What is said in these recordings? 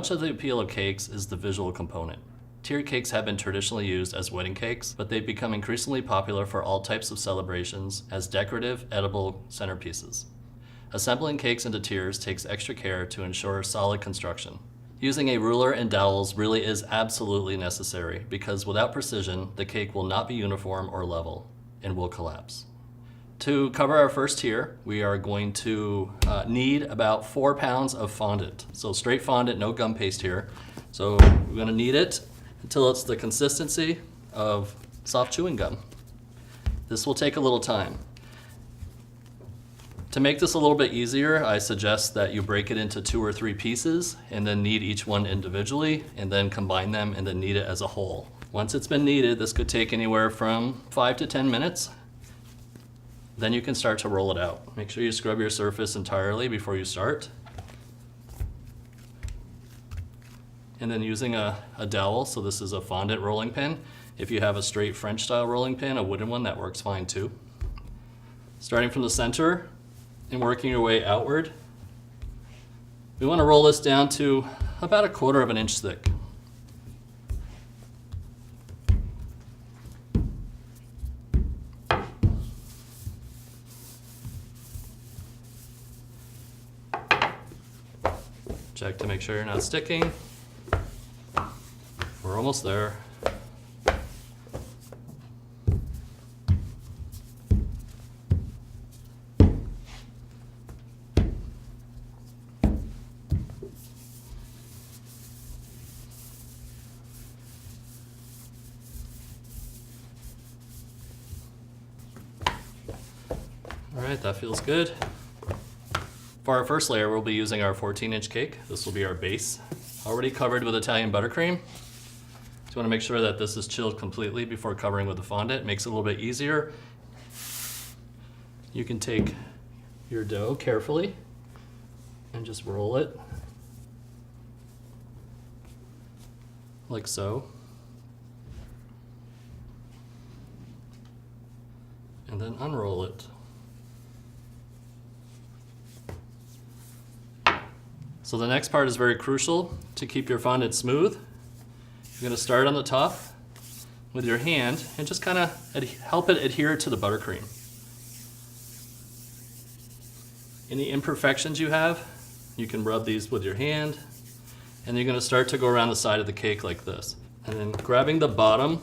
much of the appeal of cakes is the visual component. Tiered cakes have been traditionally used as wedding cakes, but they've become increasingly popular for all types of celebrations as decorative, edible centerpieces. Assembling cakes into tiers takes extra care to ensure solid construction. Using a ruler and dowels really is absolutely necessary because without precision, the cake will not be uniform or level and will collapse. To cover our first tier, we are going to need about 4 pounds of fondant. So straight fondant, no gum paste here. So we're gonna knead it until it's the consistency of soft chewing gum. This will take a little time. To make this a little bit easier, I suggest that you break it into 2 or 3 pieces and then knead each one individually and then combine them and then knead it as a whole. Once it's been kneaded, this could take anywhere from 5 to 10 minutes. Then you can start to roll it out. Make sure you scrub your surface entirely before you start. And then using a dowel, so this is a fondant rolling pin. If you have a straight French style rolling pin, a wooden one, that works fine too. Starting from the center and working your way outward. We want to roll this down to about 1/4 inch thick. Check to make sure you're not sticking. We're almost there. All right, that feels good. For our first layer, we'll be using our 14-inch cake. This will be our base, already covered with Italian buttercream. So you want to make sure that this is chilled completely before covering with the fondant. It makes it a little bit easier. You can take your dough carefully and just roll it like so. And then unroll it. So the next part is very crucial to keep your fondant smooth. You're going to start on the top with your hand and just kind of help it adhere to the buttercream. Any imperfections you have, you can rub these with your hand, and you're going to start to go around the side of the cake like this. And then grabbing the bottom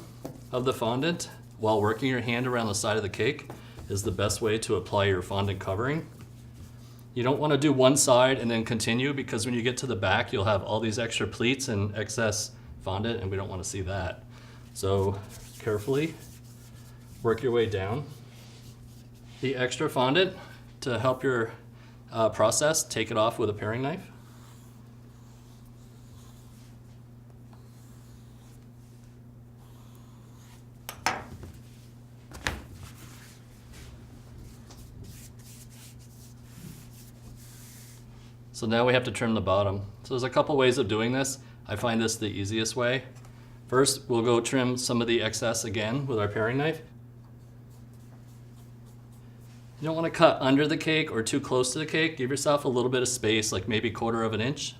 of the fondant while working your hand around the side of the cake is the best way to apply your fondant covering. You don't want to do one side and then continue, because when you get to the back, you'll have all these extra pleats and excess fondant, and we don't want to see that. So carefully work your way down. The extra fondant, to help your process, take it off with a paring knife. So now we have to trim the bottom. So there's a couple ways of doing this. I find this the easiest way. First, we'll go trim some of the excess again with our paring knife. You don't want to cut under the cake or too close to the cake. Give yourself a little bit of space, like maybe 1/4 inch.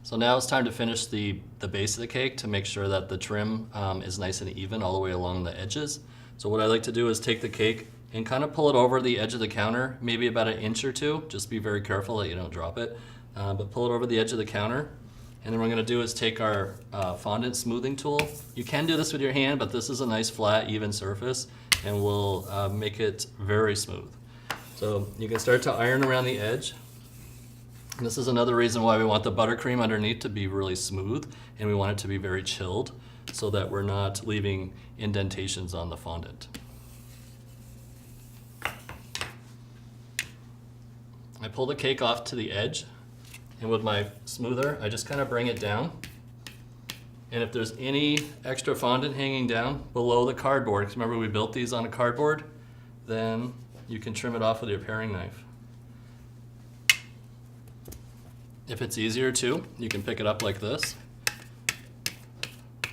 So now it's time to finish the base of the cake to make sure that the trim is nice and even all the way along the edges. So what I like to do is take the cake and kind of pull it over the edge of the counter, maybe about 1 inch or 2. Just be very careful that you don't drop it. But pull it over the edge of the counter. And then what we're gonna do is take our fondant smoothing tool. You can do this with your hand, but this is a nice flat, even surface, and will make it very smooth. So you can start to iron around the edge. And this is another reason why we want the buttercream underneath to be really smooth, and we want it to be very chilled, so that we're not leaving indentations on the fondant. I pull the cake off to the edge, and with my smoother, I just kind of bring it down. And if there's any extra fondant hanging down below the cardboard, because remember we built these on a cardboard, then you can trim it off with your paring knife. If it's easier too, you can pick it up like this.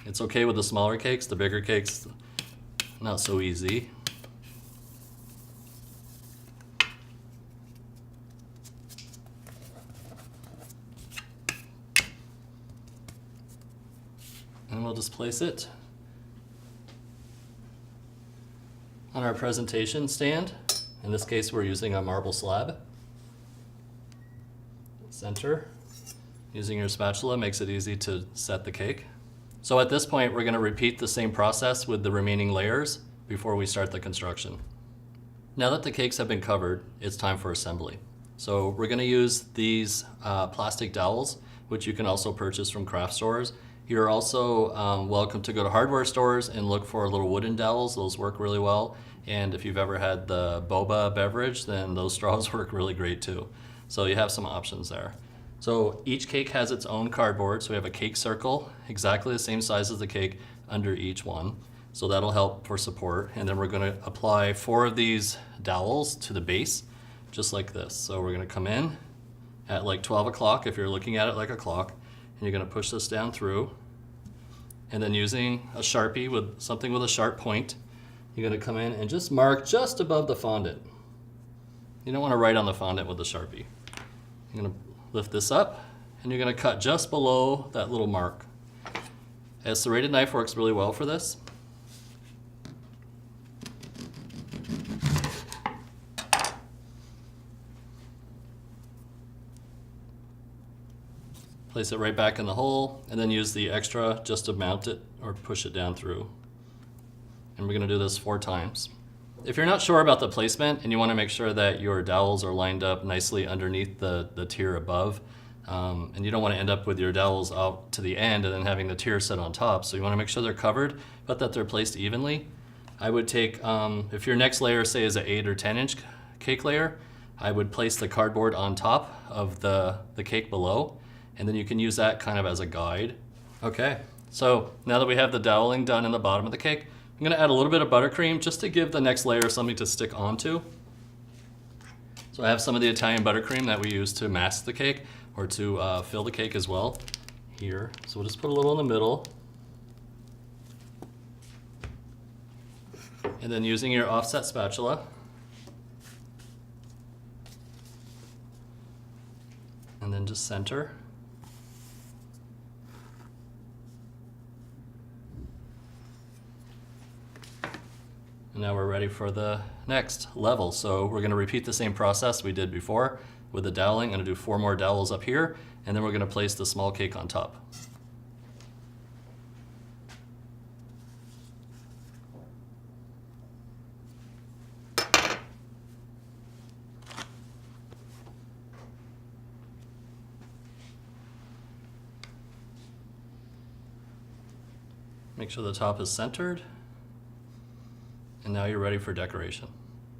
It's okay with the smaller cakes, the bigger cakes, not so easy. just place it on our presentation stand. In this case, we're using a marble slab. Center. Using your spatula makes it easy to set the cake. So at this point, we're going to repeat the same process with the remaining layers before we start the construction. Now that the cakes have been covered, it's time for assembly. So we're going to use these plastic dowels, which you can also purchase from craft stores. You're also welcome to go to hardware stores and look for little wooden dowels. Those work really well. And if you've ever had the boba beverage, then those straws work really great too. So you have some options there. So each cake has its own cardboard. So we have a cake circle, exactly the same size as the cake under each one. So that'll help for support. And then we're going to apply 4 of these dowels to the base, just like this. So we're going to come in at like 12 o'clock if you're looking at it like a clock, and you're going to push this down through. And then using a Sharpie with something with a sharp point, you're going to come in and just mark just above the fondant. You don't want to write on the fondant with the Sharpie. You're going to lift this up, and you're going to cut just below that little mark. A serrated knife works really well for this. Place it right back in the hole, and then use the extra just to mount it or push it down through. And we're going to do this 4 times. If you're not sure about the placement and you want to make sure that your dowels are lined up nicely underneath the tier above, and you don't want to end up with your dowels out to the end and then having the tier set on top, so you want to make sure they're covered but that they're placed evenly. I would take, if your next layer say is an 8 or 10 inch cake layer, I would place the cardboard on top of the cake below, and then you can use that kind of as a guide. Okay, so now that we have the doweling done in the bottom of the cake, I'm going to add a little bit of buttercream just to give the next layer something to stick onto. So I have some of the Italian buttercream that we use to mask the cake or to fill the cake as well here. So we'll just put a little in the middle. And then using your offset spatula, and then just center. And now we're ready for the next level. So we're going to repeat the same process we did before with the doweling. I'm going to do 4 more dowels up here, and then we're going to place the small cake on top. Make sure the top is centered. And now you're ready for decoration.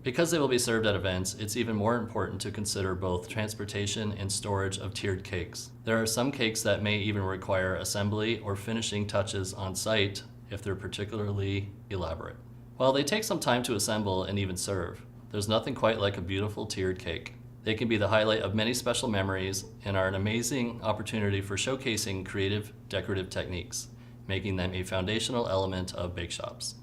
Because they will be served at events, it's even more important to consider both transportation and storage of tiered cakes. There are some cakes that may even require assembly or finishing touches on site if they're particularly elaborate. While they take some time to assemble and even serve, there's nothing quite like a beautiful tiered cake. They can be the highlight of many special memories and are an amazing opportunity for showcasing creative decorative techniques, making them a foundational element of bake shops.